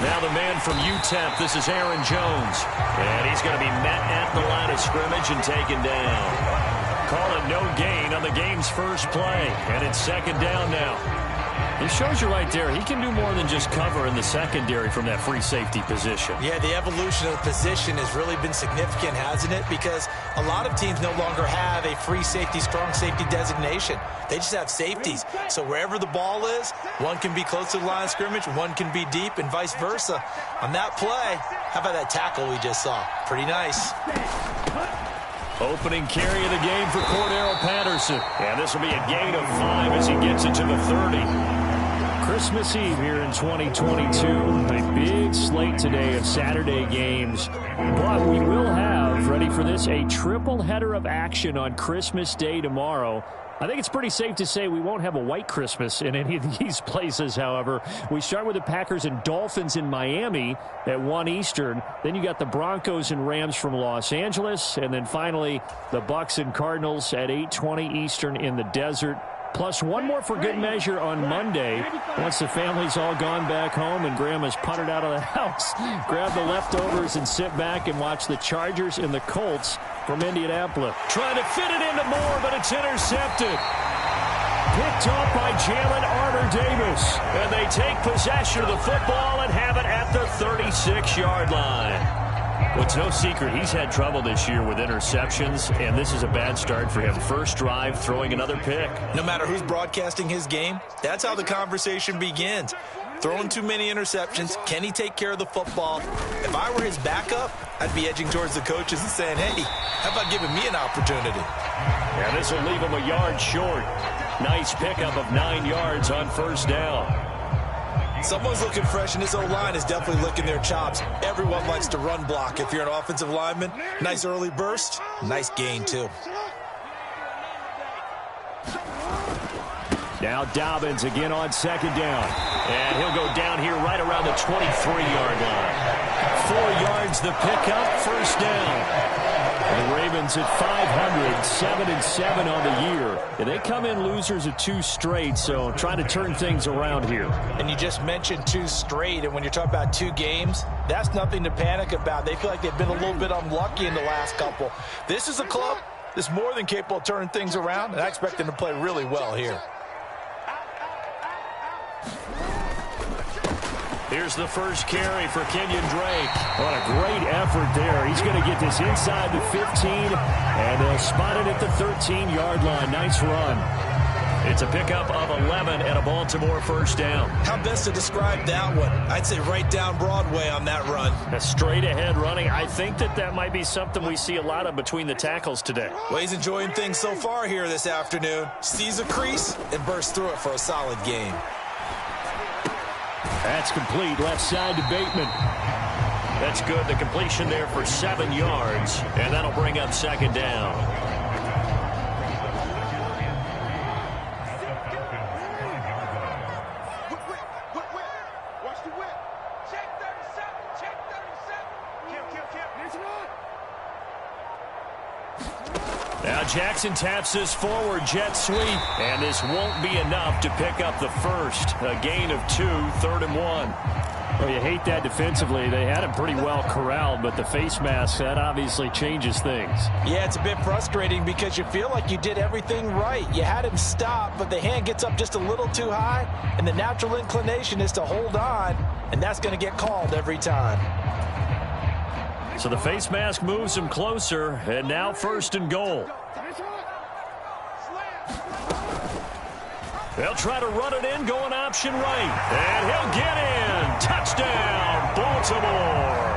Now the man from UTEP, this is Aaron Jones. And he's going to be met at the line of scrimmage and taken down. Call it no gain on the game's first play. And it's second down now. He shows you right there, he can do more than just cover in the secondary from that free safety position. Yeah, the evolution of the position has really been significant, hasn't it? Because a lot of teams no longer have a free safety, strong safety designation. They just have safeties. So wherever the ball is, one can be close to the line of scrimmage, one can be deep, and vice versa. On that play, how about that tackle we just saw? Pretty nice. Opening carry of the game for Cordero Patterson. And this will be a gain of 5 as he gets it to the 30. Christmas Eve here in 2022. A big slate today of Saturday games. But we will have, ready for this, a triple header of action on Christmas Day tomorrow. I think it's pretty safe to say we won't have a white Christmas in any of these places, however. We start with the Packers and Dolphins in Miami at 1 Eastern. Then you got the Broncos and Rams from Los Angeles. And then finally, the Bucs and Cardinals at 8:20 Eastern in the desert. Plus one more for good measure on Monday. Once the family's all gone back home and Grandma's puttered out of the house, grab the leftovers and sit back and watch the Chargers and the Colts from Indianapolis. Trying to fit it into Moore, but it's intercepted. Picked off by Jalen Armour-Davis. And they take possession of the football and have it at the 36-yard line. Well, it's no secret he's had trouble this year with interceptions, and this is a bad start for him. First drive, throwing another pick. No matter who's broadcasting his game, that's how the conversation begins. Throwing too many interceptions, can he take care of the football? If I were his backup, I'd be edging towards the coaches and saying, hey, how about giving me an opportunity? Yeah, this will leave him a yard short. Nice pickup of 9 yards on first down. Someone's looking fresh, and his O-line is definitely licking their chops. Everyone likes to run block. If you're an offensive lineman, nice early burst, nice gain, too. Now Dobbins again on second down. And he'll go down here right around the 23-yard line. 4 yards the pickup, first down. And the Ravens at 500, 7-7 on the year. And they come in losers of 2 straight, so trying to turn things around here. And you just mentioned 2 straight, and when you're talking about 2 games, that's nothing to panic about. They feel like they've been a little bit unlucky in the last couple. This is a club that's more than capable of turning things around, and I expect them to play really well here. Here's the first carry for Kenyon Drake. What a great effort there. He's going to get this inside the 15, and they'll spot it at the 13-yard line. Nice run. It's a pickup of 11 and a Baltimore first down. How best to describe that one? I'd say right down Broadway on that run. A straight-ahead running. I think that might be something we see a lot of between the tackles today. Well, he's enjoying things so far here this afternoon. Sees a crease and bursts through it for a solid game. That's complete, left side to Bateman. That's good, the completion there for 7 yards, and that'll bring up second down. Watch the whip. Check 37, check 37. Now Jackson taps this forward jet sweep, and this won't be enough to pick up the first. A gain of 2, 3rd and 1. Well, you hate that defensively. They had him pretty well corralled, but the face mask, that obviously changes things. Yeah, it's a bit frustrating because you feel like you did everything right. You had him stop, but the hand gets up just a little too high, and the natural inclination is to hold on, and that's going to get called every time. So the face mask moves him closer, and now 1st and goal. They'll try to run it in, going option right. And he'll get in. Touchdown, Baltimore.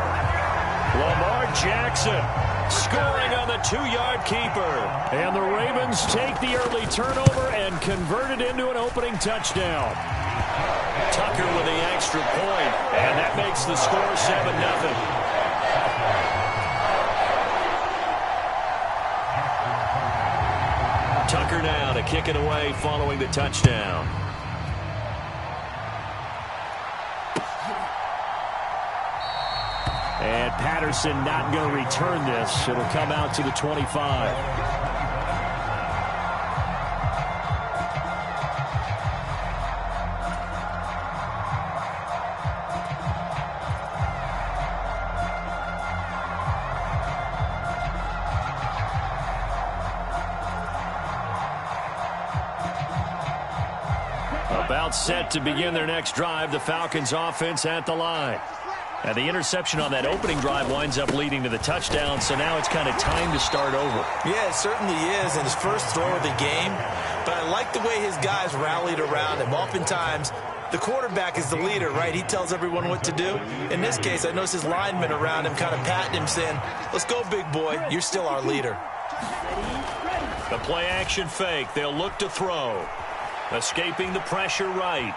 Lamar Jackson scoring on the 2-yard keeper. And the Ravens take the early turnover and convert it into an opening touchdown. Tucker with the extra point, and that makes the score 7-0. Tucker now to kick it away following the touchdown. And Patterson not going to return this. It'll come out to the 25. About set to begin their next drive, the Falcons offense at the line. And the interception on that opening drive winds up leading to the touchdown, so now it's kind of time to start over. Yeah, it certainly is, and his first throw of the game. But I like the way his guys rallied around him. Oftentimes, the quarterback is the leader, right? He tells everyone what to do. In this case, I noticed his linemen around him kind of patting him, saying, let's go, big boy. You're still our leader. The play action fake. They'll look to throw. Escaping the pressure right.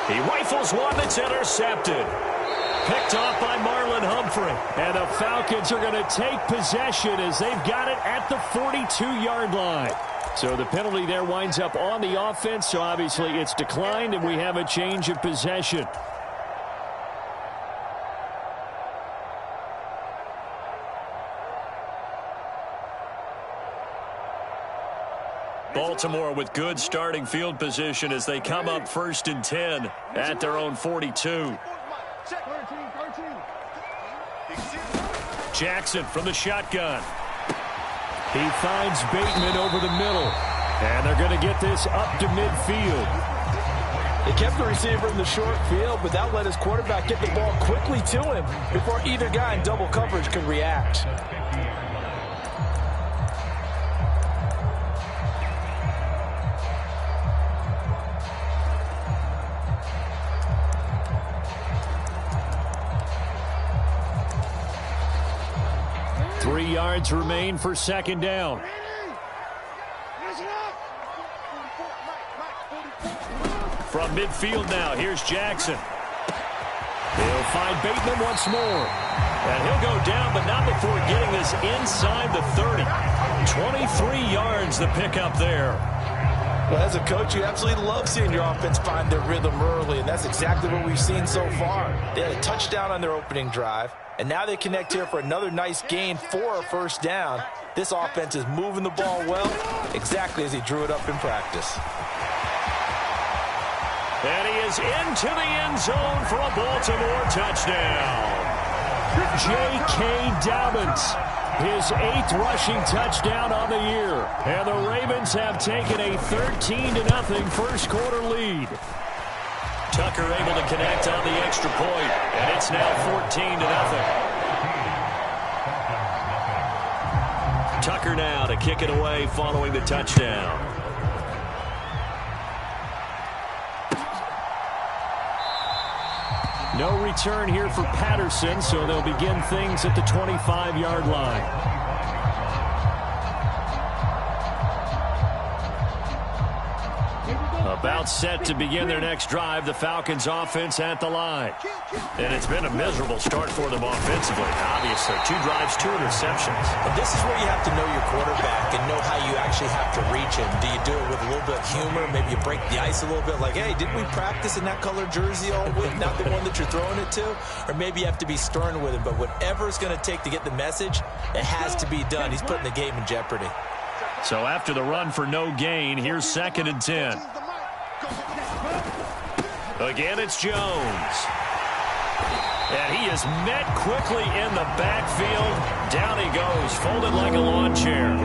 He rifles one that's intercepted. Picked off by Marlon Humphrey. And the Falcons are going to take possession as they've got it at the 42-yard line. So the penalty there winds up on the offense. So obviously it's declined and we have a change of possession. Baltimore with good starting field position as they come up 1st and 10 at their own 42. Jackson from the shotgun. He finds Bateman over the middle. And they're going to get this up to midfield. They kept the receiver in the short field, but that let his quarterback get the ball quickly to him before either guy in double coverage could react. Yards remain for 2nd down. From midfield now, here's Jackson. He'll find Bateman once more. And he'll go down, but not before getting this inside the 30. 23 yards the pickup there. Well, as a coach, you absolutely love seeing your offense find their rhythm early, and that's exactly what we've seen so far. They had a touchdown on their opening drive, and now they connect here for another nice gain for a 1st down. This offense is moving the ball well, exactly as he drew it up in practice. And he is into the end zone for a Baltimore touchdown. J.K. Dobbins, his 8th rushing touchdown on the year. And the Ravens have taken a 13-0 first quarter lead. Tucker able to connect on the extra point, and it's now 14-0. Tucker now to kick it away following the touchdown. No return here for Patterson, so they'll begin things at the 25-yard line. About set to begin their next drive, the Falcons offense at the line. And it's been a miserable start for them offensively. Obviously, 2 drives, 2 interceptions. But this is where you have to know your quarterback and know how you actually have to reach him. Do you do it with a little bit of humor? Maybe you break the ice a little bit like, hey, didn't we practice in that color jersey all week? Not the one that you're throwing it to? Or maybe you have to be stern with him. But whatever it's going to take to get the message, it has to be done. He's putting the game in jeopardy. So after the run for no gain, here's 2nd and 10. Again, it's Jones. And he is met quickly in the backfield. Down he goes, folded like a lawn chair.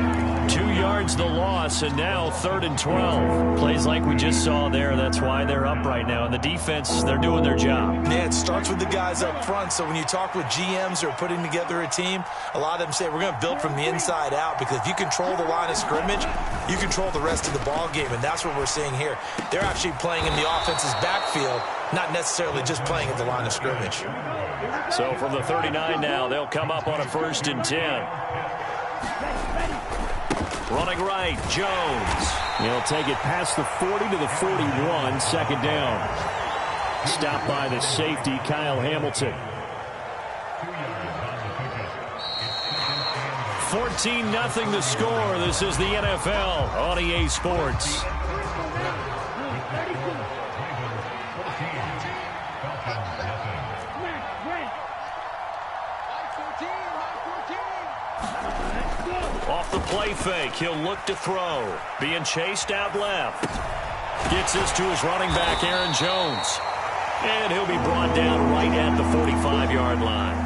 2 yards the loss, and now 3rd and 12. Plays like we just saw there. That's why they're up right now. And the defense, they're doing their job. Yeah, it starts with the guys up front. So when you talk with GMs who are putting together a team, a lot of them say we're going to build from the inside out, because if you control the line of scrimmage, you control the rest of the ball game, and that's what we're seeing here. They're actually playing in the offense's backfield, not necessarily just playing at the line of scrimmage. So from the 39 now, they'll come up on a 1st and 10. Running right, Jones. He'll take it past the 40 to the 41, 2nd down. Stopped by the safety, Kyle Hamilton. 14-0 the score. This is the NFL on EA Sports. Off the play fake, he'll look to throw. Being chased out left. Gets this to his running back, Aaron Jones. And he'll be brought down right at the 45-yard line.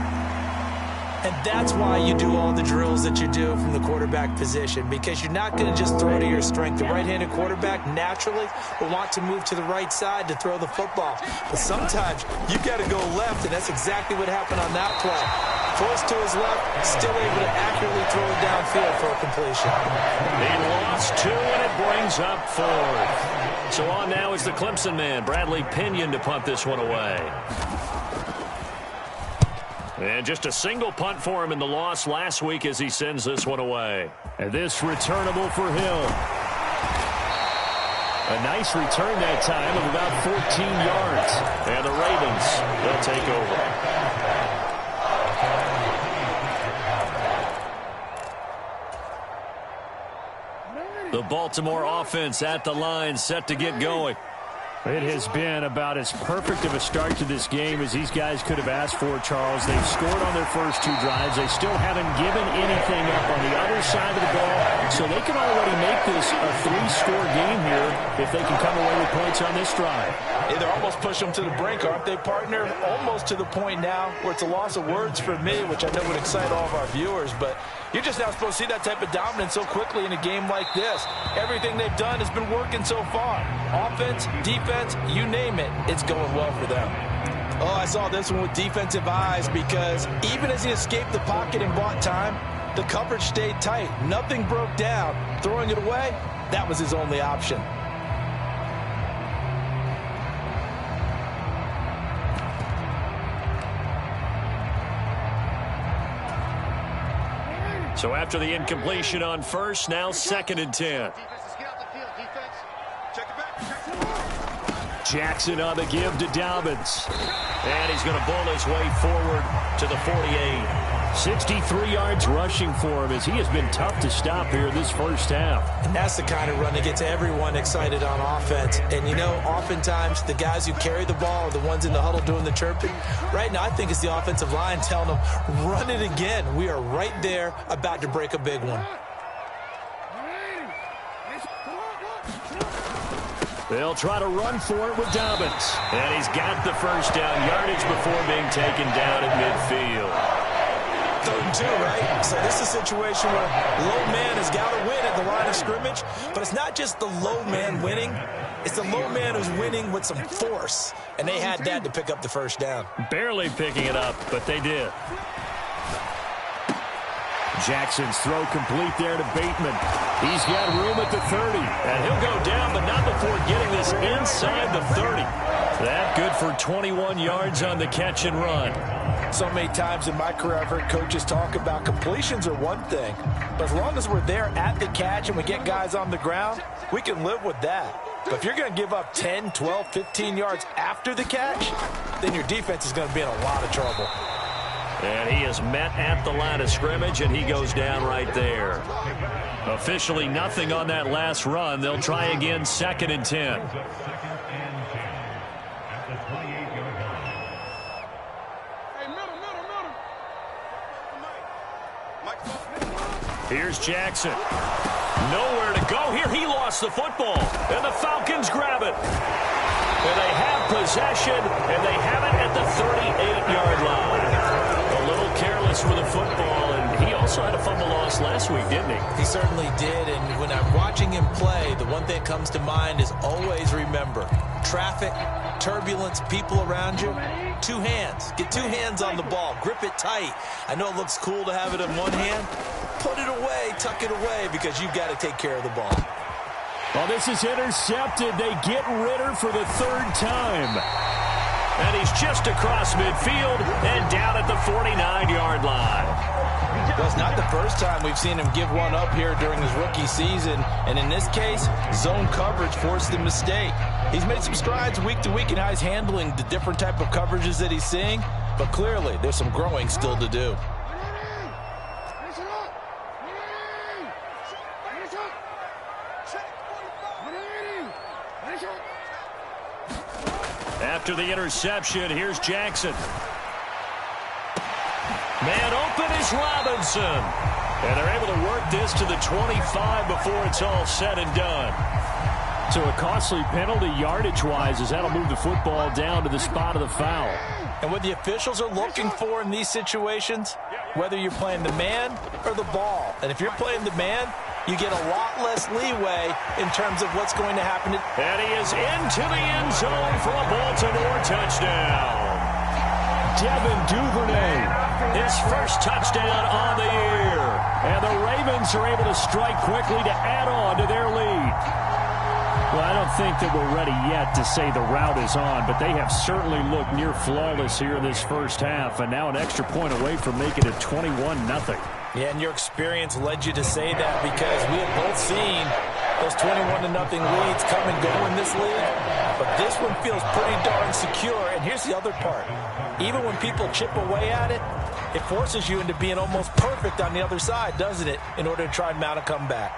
And that's why you do all the drills that you do from the quarterback position, because you're not going to just throw to your strength. The right-handed quarterback naturally will want to move to the right side to throw the football. But sometimes you got to go left, and that's exactly what happened on that play. Forced to his left, still able to accurately throw it downfield for a completion. He lost 2, and it brings up 4th. So on now is the Clemson man, Bradley Pinion, to punt this one away. And just a single punt for him in the loss last week as he sends this one away. And this returnable for Hill. A nice return that time of about 14 yards. And the Ravens, they'll take over. The Baltimore offense at the line, set to get going. It has been about as perfect of a start to this game as these guys could have asked for, Charles. They've scored on their first 2 drives. They still haven't given anything up on the other side of the ball, so they can already make this a 3-score game here if they can come away with points on this drive. Yeah, they're almost pushing them to the brink, aren't they, partner? Almost to the point now where it's a loss of words for me, which I know would excite all of our viewers, but you're just not supposed to see that type of dominance so quickly in a game like this. Everything they've done has been working so far. Offense, defense, you name it, it's going well for them. Oh, I saw this one with defensive eyes, because even as he escaped the pocket and bought time, the coverage stayed tight. Nothing broke down. Throwing it away, that was his only option. So after the incompletion on first, now 2nd and 10. Jackson on the give to Dobbins. And he's going to bull his way forward to the 48. 63 yards rushing for him as he has been tough to stop here this first half. And that's the kind of run that gets everyone excited on offense. And, you know, oftentimes the guys who carry the ball are the ones in the huddle doing the chirping. Right now, I think it's the offensive line telling them, run it again. We are right there about to break a big one. They'll try to run for it with Dobbins. And he's got the first down yardage before being taken down at midfield. 3rd and 2, right? So this is a situation where low man has got to win at the line of scrimmage, but it's not just the low man winning. It's the low man who's winning with some force, and they had that to pick up the first down. Barely picking it up, but they did. Jackson's throw complete there to Bateman. He's got room at the 30, and he'll go down, but not before getting this inside the 30. That good for 21 yards on the catch and run. So many times in my career I've heard coaches talk about completions are one thing, but as long as we're there at the catch and we get guys on the ground, we can live with that. But if you're going to give up 10, 12, 15 yards after the catch, then your defense is going to be in a lot of trouble. And he is met at the line of scrimmage, and he goes down right there. Officially nothing on that last run. They'll try again, 2nd and 10. Here's Jackson. Nowhere to go here. He lost the football, and the Falcons grab it. And they have possession, and they have it at the 38-yard line. A little careless with the football, and he also had a fumble loss last week, didn't he? He certainly did, and when I'm watching him play, the one thing that comes to mind is always remember, traffic, turbulence, people around you, 2 hands. Get 2 hands on the ball. Grip it tight. I know it looks cool to have it in one hand. Put it away, tuck it away, because you've got to take care of the ball. Well, this is intercepted. They get Ritter for the 3rd time. And he's just across midfield and down at the 49-yard line. Well, it's not the first time we've seen him give one up here during his rookie season. And in this case, zone coverage forced the mistake. He's made some strides week to week in how he's handling the different type of coverages that he's seeing. But clearly, there's some growing still to do. After the interception, here's Jackson. Man open is Robinson. And they're able to work this to the 25 before it's all said and done. So a costly penalty yardage-wise as that'll move the football down to the spot of the foul. And what the officials are looking for in these situations, whether you're playing the man or the ball. And if you're playing the man, you get a lot less leeway in terms of what's going to happen. And he is into the end zone for a Baltimore touchdown. Devin Duvernay, his first touchdown on the year. And the Ravens are able to strike quickly to add on to their lead. Well, I don't think that we're ready yet to say the route is on, but they have certainly looked near flawless here in this first half, and now an extra point away from making it 21-0. Yeah, and your experience led you to say that because we have both seen those 21-0 leads come and go in this league, but this one feels pretty darn secure. And here's the other part. Even when people chip away at it, it forces you into being almost perfect on the other side, doesn't it, in order to try and mount a comeback.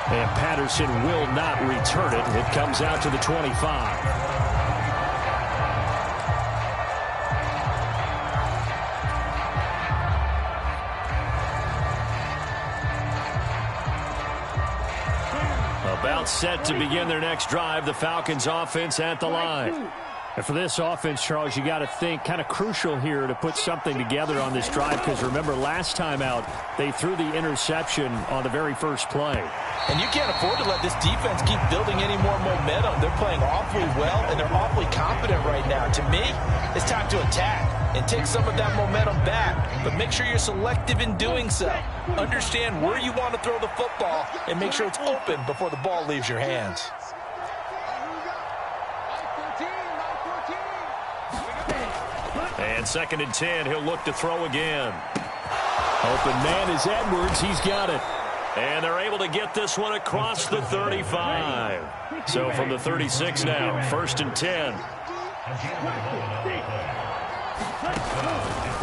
And Patterson will not return it. It comes out to the 25. About set to begin their next drive. The Falcons offense at the line. And for this offense, Charles, you got to think kind of crucial here to put something together on this drive, because remember last time out they threw the interception on the very first play. And you can't afford to let this defense keep building any more momentum. They're playing awfully well, and they're awfully confident right now. To me, it's time to attack and take some of that momentum back. But make sure you're selective in doing so. Understand where you want to throw the football and make sure it's open before the ball leaves your hands. And 2nd and 10, he'll look to throw again. Open man is Edwards. He's got it. And they're able to get this one across the 35. So from the 36 now, 1st and 10.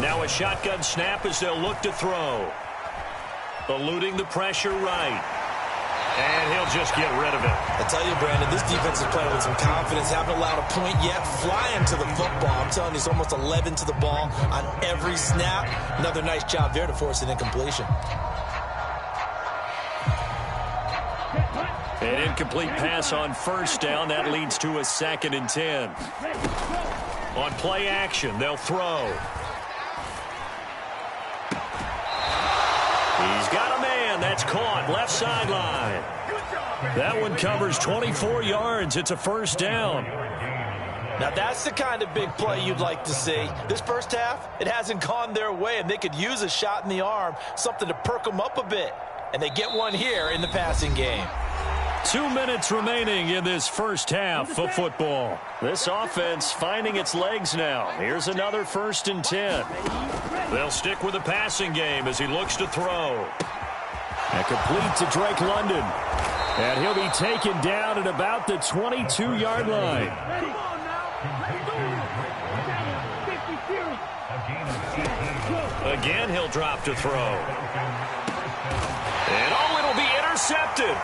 Now a shotgun snap as they'll look to throw. Eluding the pressure right. And he'll just get rid of it. I tell you, Brandon, this defense is playing with some confidence. Haven't allowed a point yet. Flying to the football. I'm telling you, it's almost 11 to the ball on every snap. Another nice job there to force an incompletion. An incomplete pass on 1st down. That leads to a 2nd and 10. On play action, they'll throw. He's got a man. That's caught. Left sideline. That one covers 24 yards. It's a 1st down. Now, that's the kind of big play you'd like to see. This first half, it hasn't gone their way, and they could use a shot in the arm, something to perk them up a bit. And they get one here in the passing game. 2 minutes remaining in this first half of football. This offense finding its legs now. Here's another 1st and 10. They'll stick with the passing game as he looks to throw. And complete to Drake London. And he'll be taken down at about the 22-yard line. Again, he'll drop to throw. And oh, it'll be intercepted.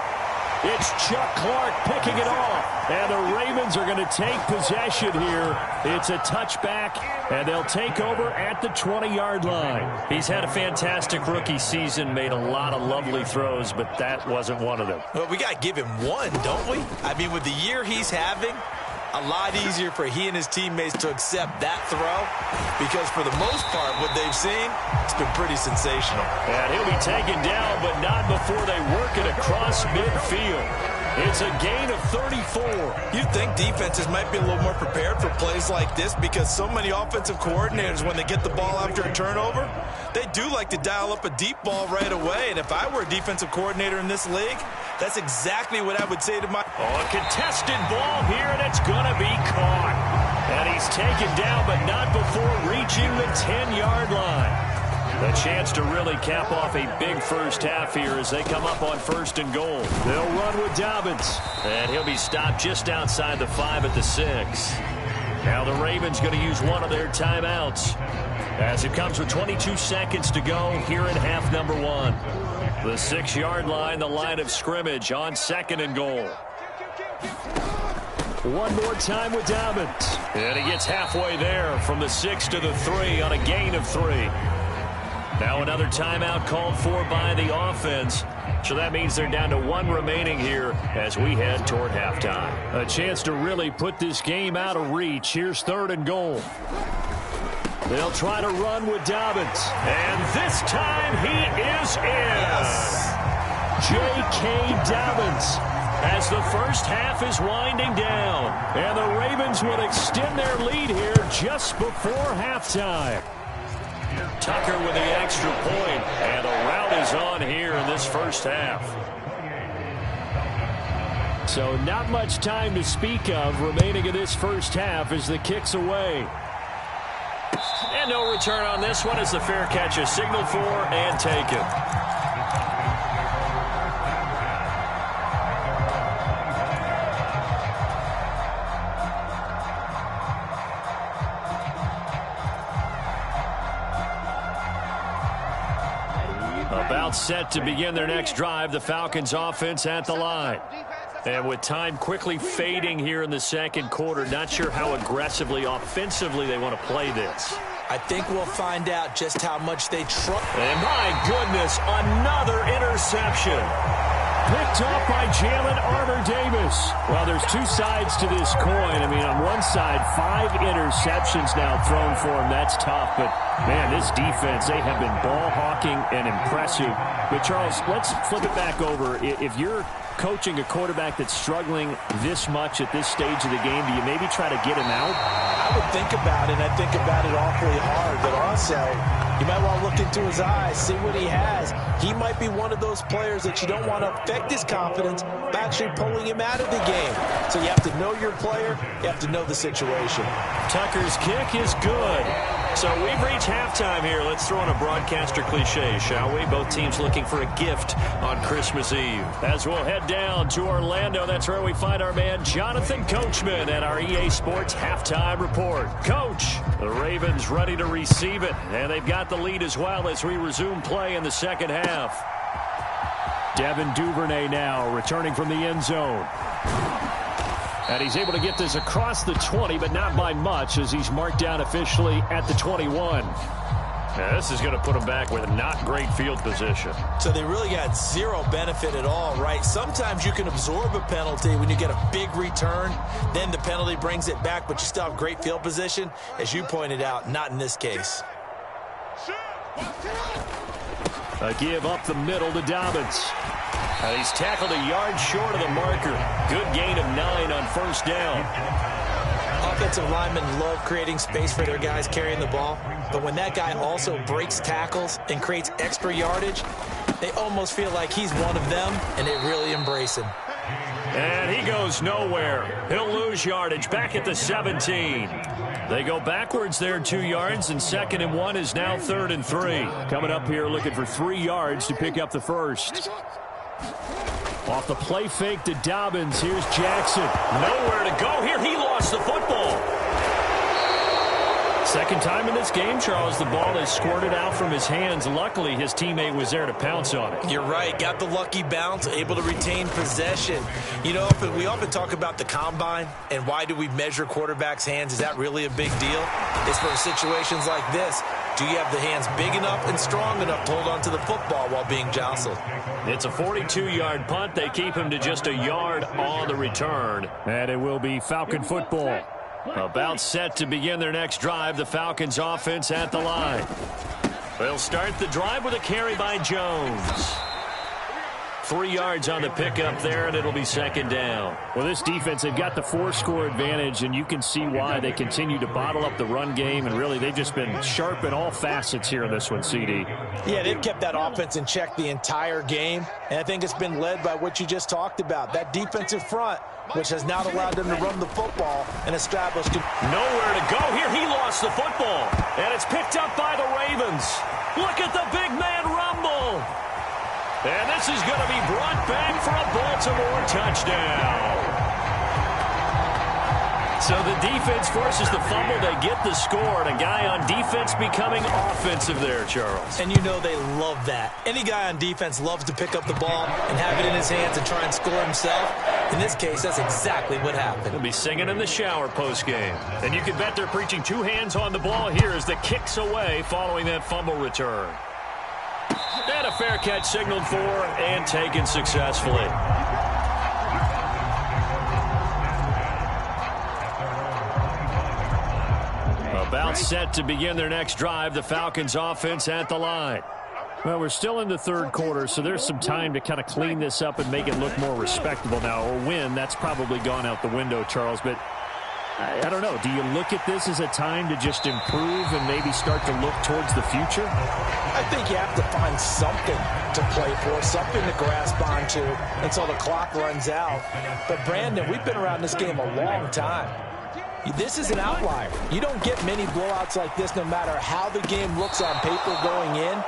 It's Chuck Clark picking it off. And the Ravens are going to take possession here. It's a touchback, and they'll take over at the 20-yard line. He's had a fantastic rookie season, made a lot of lovely throws, but that wasn't one of them. Well, we got to give him one, don't we? I mean, with the year he's having, a lot easier for he and his teammates to accept that throw, because for the most part, what they've seen, it's been pretty sensational. And he'll be taken down, but not before they work it across midfield. It's a gain of 34. You'd think defenses might be a little more prepared for plays like this, because so many offensive coordinators, when they get the ball after a turnover, they do like to dial up a deep ball right away. And if I were a defensive coordinator in this league, that's exactly what I would say to my... Oh, a contested ball here, and it's going to be caught. And he's taken down, but not before reaching the 10-yard line. A chance to really cap off a big first half here as they come up on 1st and goal. They'll run with Dobbins, and he'll be stopped just outside the 5 at the 6. Now the Ravens going to use one of their timeouts as it comes with 22 seconds to go here in half number 1. The 6-yard line, the line of scrimmage on 2nd and goal. One more time with Dobbins. And he gets halfway there from the 6 to the 3 on a gain of 3. Now another timeout called for by the offense. So that means they're down to 1 remaining here as we head toward halftime. A chance to really put this game out of reach. Here's 3rd and goal. They'll try to run with Dobbins. And this time he is in. J.K. Dobbins as the first half is winding down. And the Ravens will extend their lead here just before halftime. Tucker with the extra point, and the rout is on here in this first half. So not much time to speak of remaining in this first half as the kick's away. And no return on this one as the fair catch is signaled for and taken. About set to begin their next drive, the Falcons offense at the line. And with time quickly fading here in the second quarter, not sure how aggressively, offensively they want to play this. I think we'll find out just how much they trust. And my goodness, another interception. Picked off by Jalen Armour-Davis. Well, there's two sides to this coin. I mean, on one side, 5 interceptions now thrown for him. That's tough. But, man, this defense, they have been ball hawking and impressive. But, Charles, let's flip it back over. If you're coaching a quarterback that's struggling this much at this stage of the game, do you maybe try to get him out? I would think about it. I think about it awfully hard. But also, you might want to look into his eyes, see what he has. He might be one of those players that you don't want to affect his confidence by actually pulling him out of the game. So you have to know your player. You have to know the situation. Tucker's kick is good. So we've reached halftime here. Let's throw in a broadcaster cliche, shall we? Both teams looking for a gift on Christmas Eve. As we'll head down to Orlando, that's where we find our man Jonathan Coachman at our EA Sports Halftime Report. Coach, the Ravens ready to receive it, and they've got the lead as well as we resume play in the second half. Devin Duvernay now returning from the end zone. And he's able to get this across the 20, but not by much as he's marked down officially at the 21. Now, this is going to put him back with a not great field position. So they really got zero benefit at all, right? Sometimes you can absorb a penalty when you get a big return. Then the penalty brings it back, but you still have great field position. As you pointed out, not in this case. A give up the middle to Dobbins. And he's tackled a yard short of the marker. Good gain of 9 on first down. Offensive linemen love creating space for their guys carrying the ball. But when that guy also breaks tackles and creates extra yardage, they almost feel like he's one of them, and they really embrace him. And he goes nowhere. He'll lose yardage back at the 17. They go backwards there 2 yards, and 2nd and 1 is now 3rd and 3. Coming up here looking for 3 yards to pick up the first. Off the play fake to Dobbins. Here's Jackson. Nowhere to go here. He lost the football. Second time in this game, Charles, the ball has squirted out from his hands. Luckily, his teammate was there to pounce on it. You're right. Got the lucky bounce, able to retain possession. You know, we often talk about the combine and why do we measure quarterbacks' hands. Is that really a big deal? It's for situations like this. Do you have the hands big enough and strong enough to hold on to the football while being jostled? It's a 42-yard punt. They keep him to just a yard on the return. And it will be Falcon football. About set to begin their next drive, the Falcons offense at the line. They'll start the drive with a carry by Jones. 3 yards on the pickup there, and it'll be 2nd down. Well, this defense, they've got the 4-score advantage, and you can see why they continue to bottle up the run game, and really they've just been sharp in all facets here in this one, CD. Yeah, they've kept that offense in check the entire game, and I think it's been led by what you just talked about, that defensive front, which has not allowed them to run the football and establish. Nowhere to go here. He lost the football, and it's picked up by the Ravens. Look at the big man rumble. And this is going to be brought back for a Baltimore touchdown. So the defense forces the fumble. They get the score, and a guy on defense becoming offensive there, Charles. And you know they love that. Any guy on defense loves to pick up the ball and have it in his hands and try and score himself. In this case, that's exactly what happened. He'll be singing in the shower post-game. And you can bet they're preaching 2 hands on the ball here as the kick's away following that fumble return. And a fair catch signaled for and taken successfully. About set to begin their next drive. The Falcons offense at the line. Well, we're still in the third quarter, so there's some time to kind of clean this up and make it look more respectable now. A win, that's probably gone out the window, Charles. But I don't know. Do you look at this as a time to just improve and maybe start to look towards the future? I think you have to find something to play for, something to grasp onto until the clock runs out. But, Brandon, we've been around this game a long time. This is an outlier. You don't get many blowouts like this no matter how the game looks on paper going in.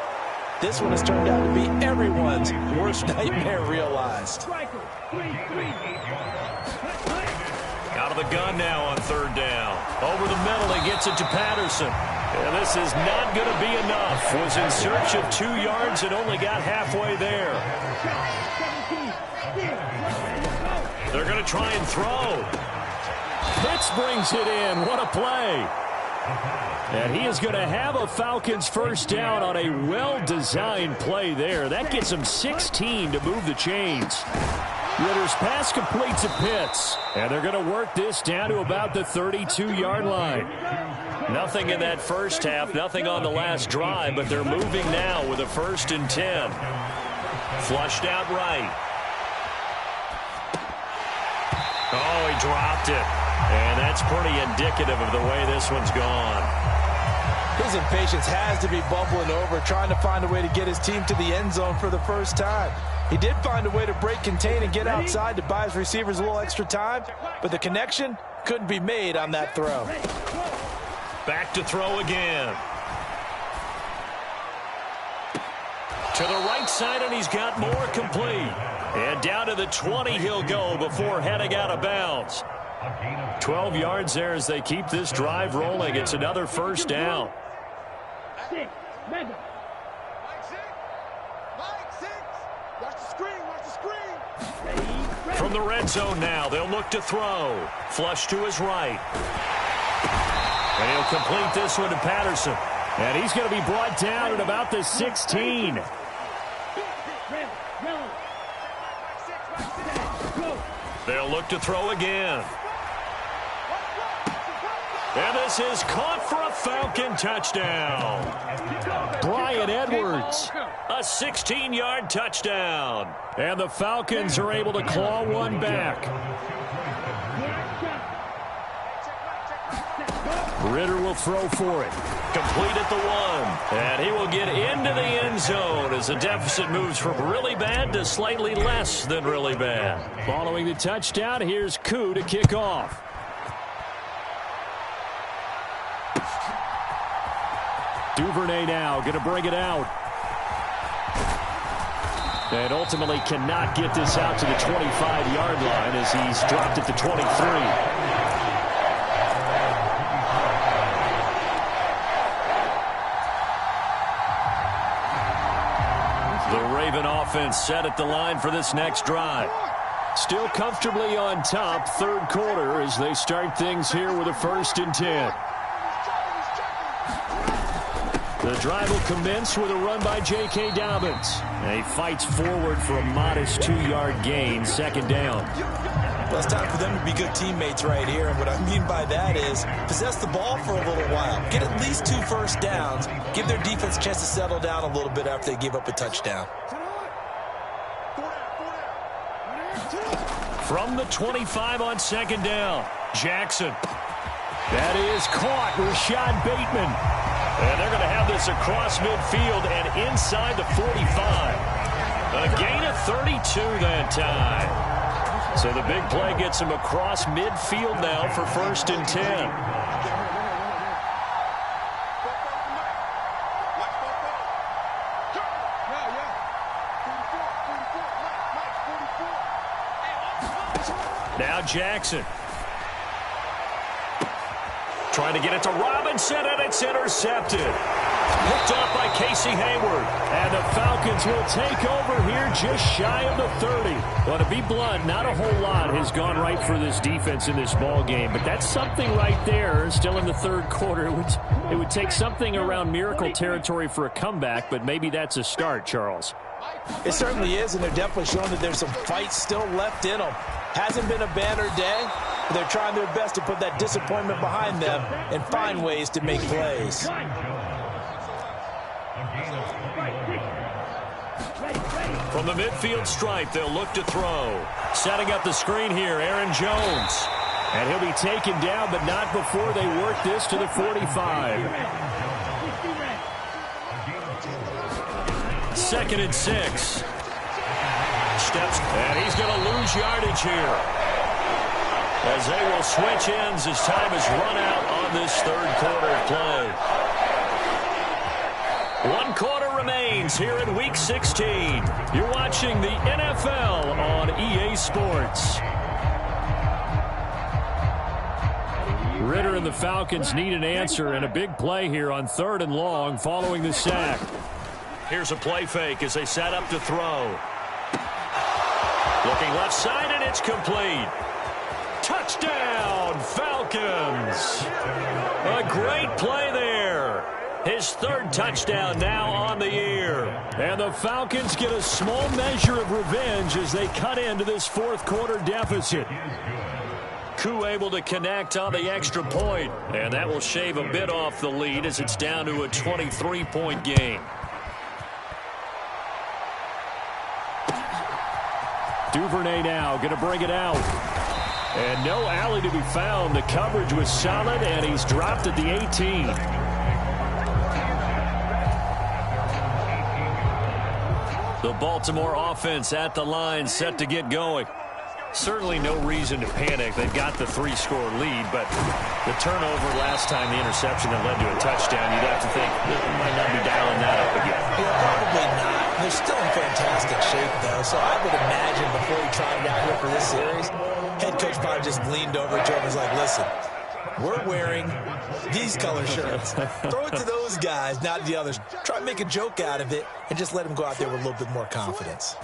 This one has turned out to be everyone's worst nightmare realized. Out of the gun now on third down. Over the middle, he gets it to Patterson. And this is not going to be enough. Was in search of 2 yards and only got halfway there. They're going to try and throw. Pitts brings it in. What a play. And he is going to have a Falcons first down on a well-designed play there. That gets him 16 to move the chains. Ritter's pass complete to Pitts. And they're going to work this down to about the 32-yard line. Nothing in that first half, nothing on the last drive, but they're moving now with a 1st and 10. Flushed out right. Oh, he dropped it. And that's pretty indicative of the way this one's gone. His impatience has to be bubbling over, trying to find a way to get his team to the end zone for the first time. He did find a way to break contain and get outside to buy his receivers a little extra time, but the connection couldn't be made on that throw. Back to throw again. To the right side, and he's got more complete. And down to the 20 he'll go before heading out of bounds. 12 yards there as they keep this drive rolling. It's another first down. From the red zone now, they'll look to throw. Flush to his right. And he'll complete this one to Patterson. And he's going to be brought down at about the 16. They'll look to throw again. And this is caught for a Falcon touchdown. Bryan Edwards, a 16-yard touchdown. And the Falcons are able to claw one back. Ritter will throw for it. Complete at the 1. And he will get into the end zone as the deficit moves from really bad to slightly less than really bad. Following the touchdown, here's Koo to kick off. Duvernay now going to bring it out. And ultimately cannot get this out to the 25-yard line as he's dropped at the 23. The Raven offense set at the line for this next drive. Still comfortably on top, third quarter, as they start things here with a 1st and 10. The drive will commence with a run by J.K. Dobbins. And he fights forward for a modest 2-yard gain, 2nd down. Well, it's time for them to be good teammates right here. And what I mean by that is possess the ball for a little while. Get at least 2 first downs. Give their defense a chance to settle down a little bit after they give up a touchdown. From the 25 on 2nd down, Jackson. That is caught. Rashad Bateman. And they're going to have this across midfield and inside the 45. A gain of 32 that time. So the big play gets him across midfield now for 1st and 10. Now Jackson. Trying to get it to Robinson, and it's intercepted. Picked off by Casey Hayward. And the Falcons will take over here just shy of the 30. Well, to be blunt, not a whole lot has gone right for this defense in this ball game. But that's something right there, still in the third quarter. It would take something around miracle territory for a comeback, but maybe that's a start, Charles. It certainly is, and they're definitely showing that there's some fight still left in them. Hasn't been a banner day, but they're trying their best to put that disappointment behind them and find ways to make plays. From the midfield stripe, they'll look to throw. Setting up the screen here, Aaron Jones. And he'll be taken down, but not before they work this to the 45. 2nd and 6. Steps, and he's going to lose yardage here, as they will switch ends as time is run out on this third quarter play. 1 quarter remains here in Week 16. You're watching the NFL on EA Sports. Ritter and the Falcons need an answer, and a big play here on 3rd and long following the sack. Here's a play fake as they set up to throw. Looking left side, and it's complete. Touchdown, Falcons. A great play there. His 3rd touchdown now on the year. And the Falcons get a small measure of revenge as they cut into this 4th quarter deficit. Koo able to connect on the extra point, and that will shave a bit off the lead as it's down to a 23-point game. Duvernay now going to bring it out. And no alley to be found. The coverage was solid, and he's dropped at the 18. The Baltimore offense at the line, set to get going. Certainly no reason to panic. They've got the 3-score lead, but the turnover last time, the interception that led to a touchdown, you'd have to think they might not be dialing that up again. Yeah, probably not. They're still in fantastic shape, though, so I would imagine before he tried it out here for this series, head coach probably just leaned over to him and was like, listen, we're wearing these color shirts. Throw it to those guys, not the others. Try to make a joke out of it and just let them go out there with a little bit more confidence.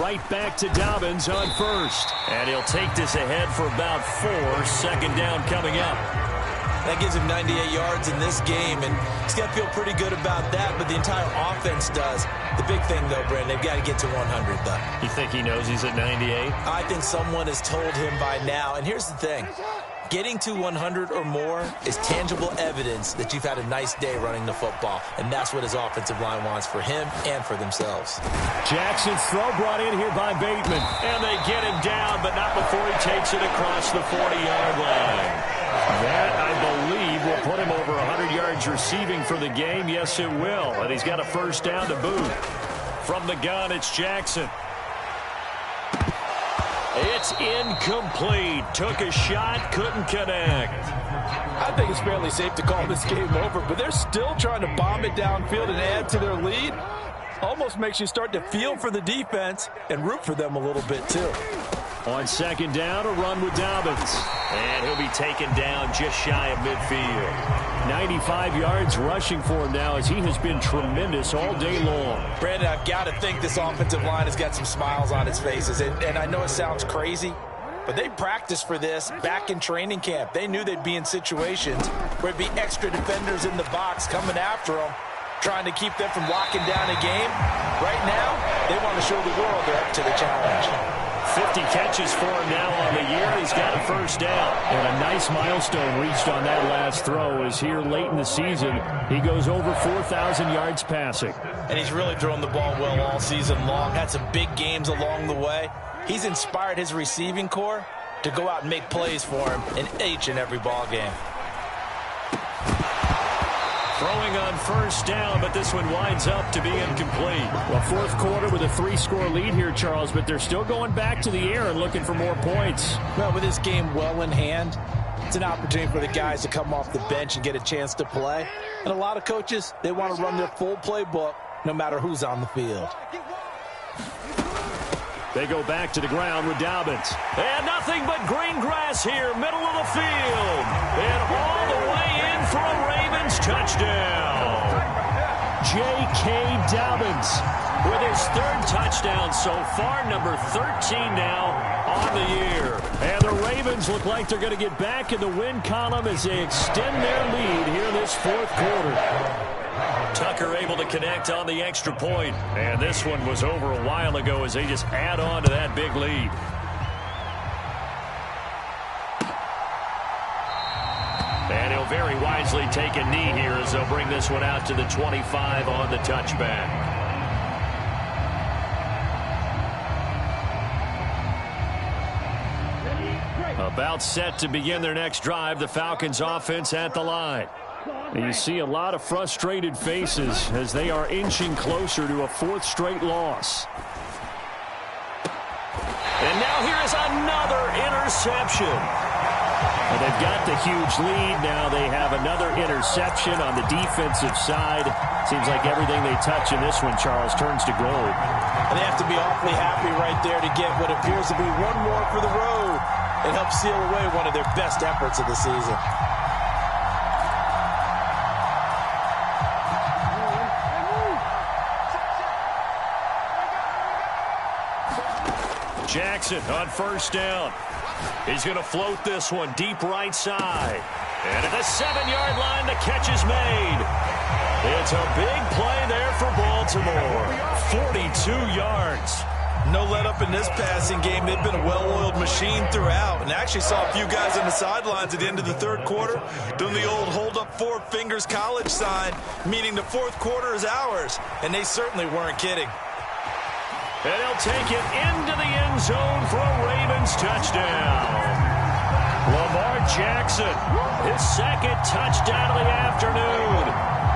Right back to Dobbins on 1st. And he'll take this ahead for about 4. 2nd down coming up. That gives him 98 yards in this game, and he's got to feel pretty good about that, but the entire offense does. The big thing, though, Brandon, they've got to get to 100, though. You think he knows he's at 98? I think someone has told him by now, and here's the thing. Getting to 100 or more is tangible evidence that you've had a nice day running the football, and that's what his offensive line wants for him and for themselves. Jackson's throw brought in here by Bateman, and they get him down, but not before he takes it across the 40-yard line. That, I believe, will put him over 100 yards receiving for the game. Yes, it will, and he's got a 1st down to boot. From the gun, it's Jackson. It's incomplete. Took a shot, couldn't connect. I think it's fairly safe to call this game over, but they're still trying to bomb it downfield and add to their lead. Almost makes you start to feel for the defense and root for them a little bit, too. On 2nd down, a run with Dobbins. And he'll be taken down just shy of midfield. 95 yards rushing for him now as he has been tremendous all day long. Brandon, I've got to think this offensive line has got some smiles on its faces. And I know it sounds crazy, but they practiced for this back in training camp. They knew they'd be in situations where it'd be extra defenders in the box coming after them, trying to keep them from locking down a game. Right now, they want to show the world they're up to the challenge. 50 catches for him now on the year. He's got a 1st down. And a nice milestone reached on that last throw as here late in the season, he goes over 4,000 yards passing. And he's really thrown the ball well all season long. Had some big games along the way. He's inspired his receiving corps to go out and make plays for him in each and every ball game. Throwing on 1st down, but this one winds up to be incomplete. Well, 4th quarter with a 3-score lead here, Charles, but they're still going back to the air and looking for more points. Well, with this game well in hand, it's an opportunity for the guys to come off the bench and get a chance to play. And a lot of coaches, they want to run their full playbook no matter who's on the field. They go back to the ground with Dobbins. And nothing but green grass here, middle of the field. And all the way in for a Ravens touchdown. J.K. Dobbins with his 3rd touchdown so far, number 13 now on the year. And the Ravens look like they're going to get back in the win column as they extend their lead here in this 4th quarter. Tucker able to connect on the extra point. And this one was over a while ago as they just add on to that big lead. And he'll very wisely take a knee here as they'll bring this one out to the 25 on the touchback. About set to begin their next drive, the Falcons offense at the line. And you see a lot of frustrated faces as they are inching closer to a fourth straight loss. And now here is another interception. Well, they've got the huge lead. Now they have another interception on the defensive side. Seems like everything they touch in this one, Charles, turns to gold. And they have to be awfully happy right there to get what appears to be one more for the road. It helps seal away one of their best efforts of the season. Jackson on first down. He's going to float this one deep right side. And at the 7-yard line, the catch is made. It's a big play there for Baltimore. 42 yards. No let up in this passing game. They've been a well-oiled machine throughout. And actually saw a few guys on the sidelines at the end of the third quarter doing the old hold up 4 fingers college sign, meaning the fourth quarter is ours. And they certainly weren't kidding. And he'll take it into the end zone for a Ravens touchdown. Lamar Jackson, his second touchdown of the afternoon.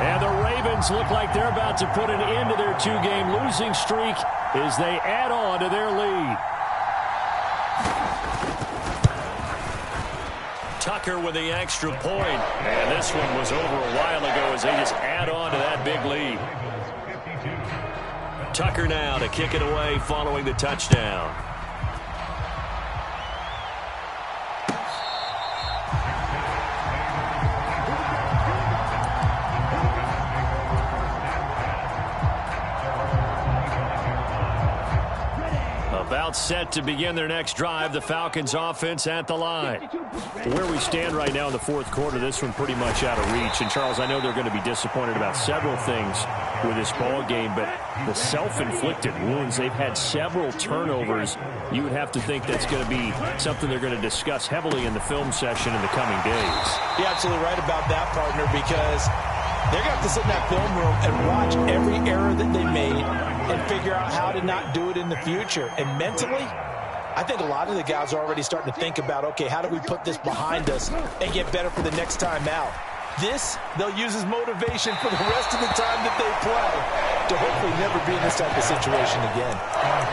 And the Ravens look like they're about to put an end to their 2-game losing streak as they add on to their lead. Tucker with the extra point. And this one was over a while ago as they just add on to that big lead. Tucker now to kick it away following the touchdown. About set to begin their next drive, the Falcons offense at the line. Where we stand right now in the fourth quarter, this one pretty much out of reach. And, Charles, I know they're going to be disappointed about several things with this ball game, but the self-inflicted wounds, they've had several turnovers. You would have to think that's going to be something they're going to discuss heavily in the film session in the coming days. You're absolutely right about that, partner, because they're going to have to sit in that film room and watch every error that they made and figure out how to not do it in the future. And mentally, I think a lot of the guys are already starting to think about, okay, how do we put this behind us and get better for the next time out? This, they'll use as motivation for the rest of the time that they play to hopefully never be in this type of situation again.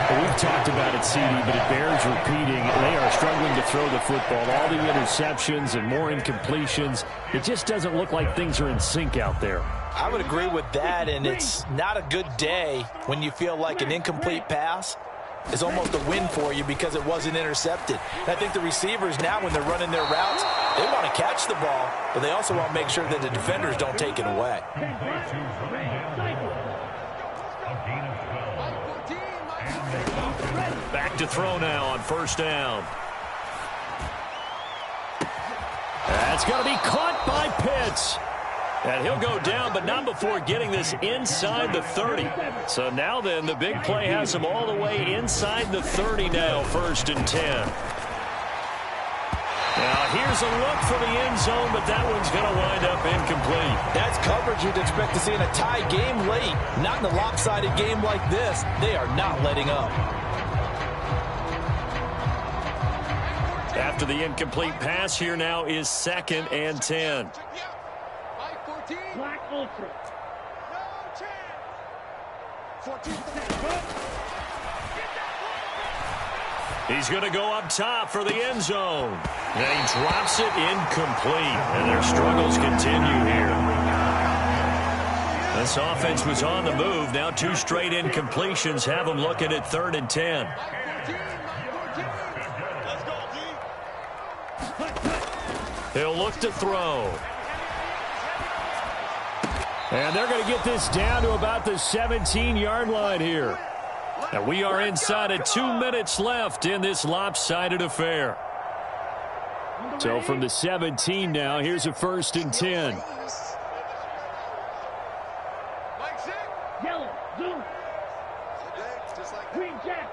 Well, we've talked about it, CD, but it bears repeating. They are struggling to throw the football. All the interceptions and more incompletions. It just doesn't look like things are in sync out there. I would agree with that, and it's not a good day when you feel like an incomplete pass is almost a win for you because it wasn't intercepted. And I think the receivers now, when they're running their routes, they want to catch the ball, but they also want to make sure that the defenders don't take it away. Back to throw now on first down. That's going to be caught by Pitts. And he'll go down, but not before getting this inside the 30. So now then, the big play has him all the way inside the 30 now, 1st and 10. Now here's a look for the end zone, but that one's going to wind up incomplete. That's coverage you'd expect to see in a tie game late. Not in a lopsided game like this. They are not letting up. After the incomplete pass, here now is 2nd and 10. Black Ultra. No chance. 14. He's going to go up top for the end zone. And he drops it incomplete. And their struggles continue here. This offense was on the move. Now 2 straight incompletions have them looking at 3rd and 10. He'll look to throw. And they're going to get this down to about the 17-yard line here. And we are inside of 2 minutes left in this lopsided affair. So from the 17 now, here's a 1st and 10. Yellow, blue. Green jack.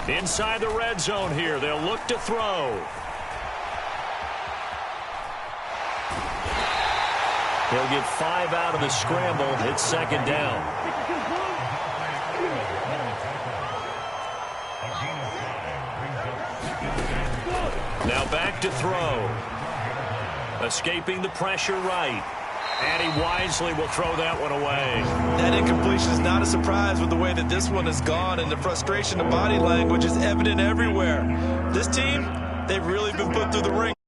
Inside the red zone here, they'll look to throw. He'll get 5 out of the scramble. It's second down. Now back to throw. Escaping the pressure right. And he wisely will throw that one away. That incompletion is not a surprise with the way that this one has gone, and the frustration of body language is evident everywhere. This team, they've really been put through the ring.